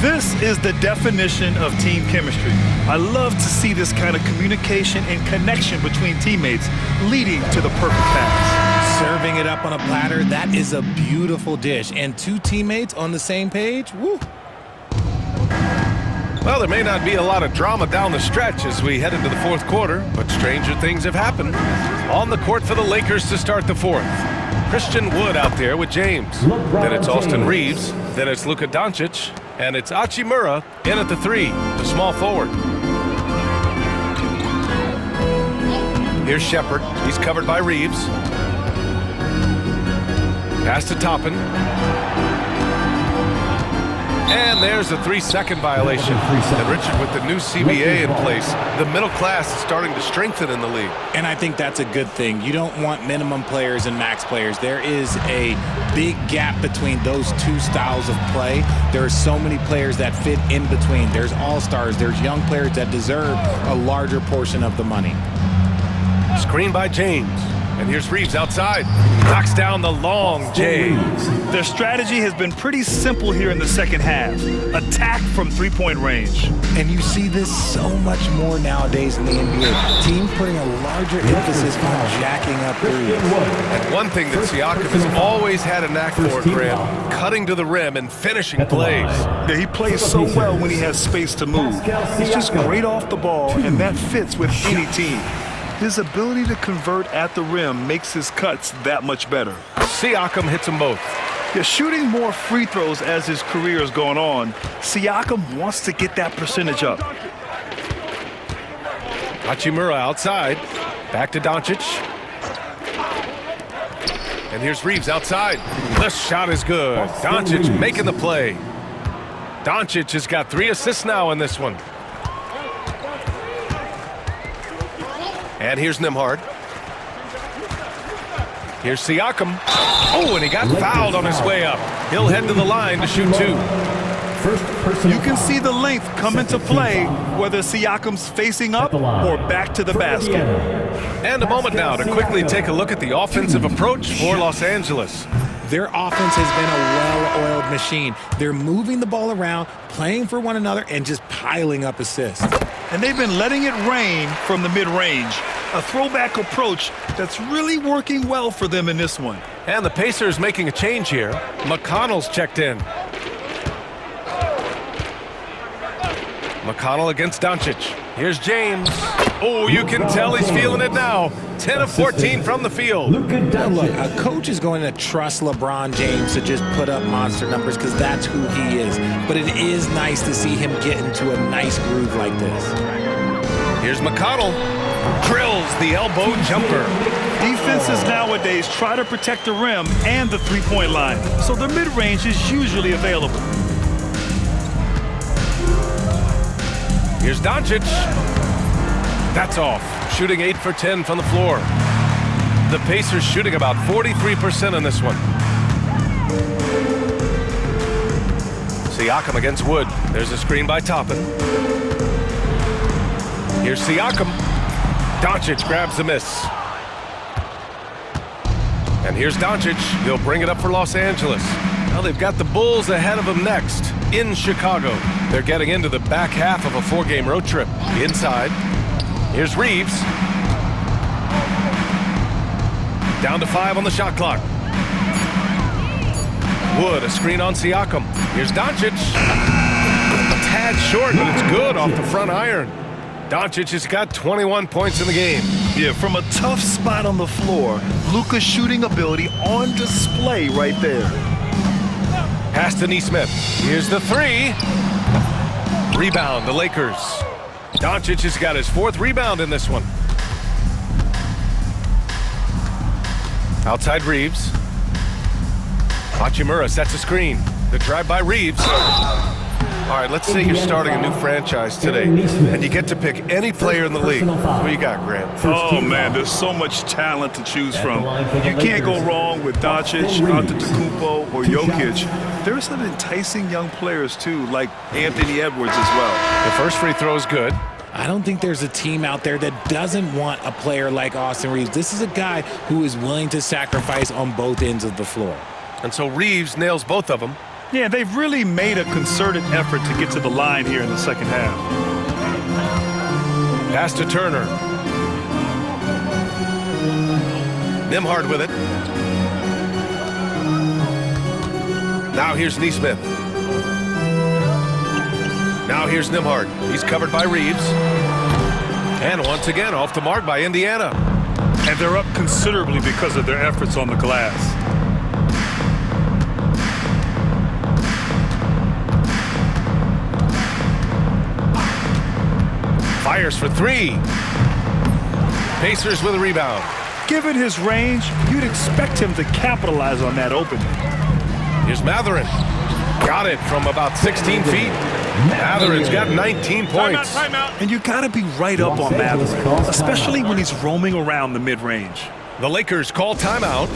This is the definition of team chemistry. I love to see this kind of communication and connection between teammates leading to the perfect pass. Serving it up on a platter, that is a beautiful dish. And two teammates on the same page, woo. Well, there may not be a lot of drama down the stretch as we head into the fourth quarter, but stranger things have happened. On the court for the Lakers to start the fourth. Christian Wood out there with James. Then it's Austin Reeves. Then it's Luka Doncic. And it's Hachimura in at the three, the small forward. Here's Shepherd. He's covered by Reeves. Pass to Toppin. And there's a 3-second violation. And Richard, with the new CBA in place, the middle class is starting to strengthen in the league. And I think that's a good thing. You don't want minimum players and max players. There is a big gap between those two styles of play. There are so many players that fit in between. There's all-stars. There's young players that deserve a larger portion of the money. Screen by James. And here's Reeves outside. Knocks down the long J. Their strategy has been pretty simple here in the second half. Attack from three-point range. And you see this so much more nowadays in the NBA. Teams putting a larger emphasis on jacking up threes. And one thing that Siakam has always had a knack for, Grant, cutting to the rim and finishing plays. Yeah, he plays so well when he has space to move. He's just great off the ball, and that fits with any team. His ability to convert at the rim makes his cuts that much better. Siakam hits them both. Yeah, shooting more free throws as his career is going on, Siakam wants to get that percentage up. Hachimura outside. Back to Doncic. And here's Reeves outside. The shot is good. Doncic making the play. Doncic has got 3 assists now in this one. And here's Nembhard. Here's Siakam. Oh, and he got fouled on his way up. He'll head to the line to shoot 2. You can see the length come into play, whether Siakam's facing up or back to the basket. And a moment now to quickly take a look at the offensive approach for Los Angeles. Their offense has been a well-oiled machine. They're moving the ball around, playing for one another, and just piling up assists. And they've been letting it rain from the mid-range. A throwback approach that's really working well for them in this one. And the Pacers making a change here. McConnell's checked in. McConnell against Doncic. Here's James. Oh, you can tell he's feeling it now. 10 of 14 from the field. Now look, a coach is going to trust LeBron James to just put up monster numbers because that's who he is. But it is nice to see him get into a nice groove like this. Here's McConnell. Drills the elbow jumper. Defenses nowadays try to protect the rim and the three-point line, so the mid-range is usually available. Here's Doncic. That's off. Shooting 8 for 10 from the floor. The Pacers shooting about 43% in this one. Siakam against Wood. There's a screen by Toppin. Here's Siakam. Doncic grabs the miss. And here's Doncic. He'll bring it up for Los Angeles. Now they've got the Bulls ahead of them next in Chicago. They're getting into the back half of a 4-game road trip. Inside. Here's Reeves. Down to 5 on the shot clock. Wood, a screen on Siakam. Here's Doncic. A tad short, but it's good off the front iron. Doncic has got 21 points in the game. Yeah, from a tough spot on the floor, Luka's shooting ability on display right there. Pass to Nesmith. Here's the 3. Rebound, the Lakers. Doncic has got his 4th rebound in this one. Outside Reeves. Hachimura sets a screen. The drive by Reeves. All right, let's say you're starting a new franchise today, and you get to pick any player in the league. Who you got, Grant? Oh, man, there's so much talent to choose from. You can't go wrong with Doncic, Antetokounmpo, or Jokic. There's some enticing young players, too, like Anthony Edwards as well. The first free throw is good. I don't think there's a team out there that doesn't want a player like Austin Reeves. This is a guy who is willing to sacrifice on both ends of the floor. And so Reeves nails both of them. Yeah, they've really made a concerted effort to get to the line here in the second half. Pass to Turner. Nembhard with it. Now here's Neesmith. Now here's Nembhard. He's covered by Reeves. And once again, off the mark by Indiana. And they're up considerably because of their efforts on the glass. Fires for three. Pacers with a rebound. Given his range, you'd expect him to capitalize on that opening. Here's Mathurin. Got it from about 16 feet. Mathurin's got 19 points. And you got to be right up on Mathurin, especially when he's roaming around the mid-range. The Lakers call timeout.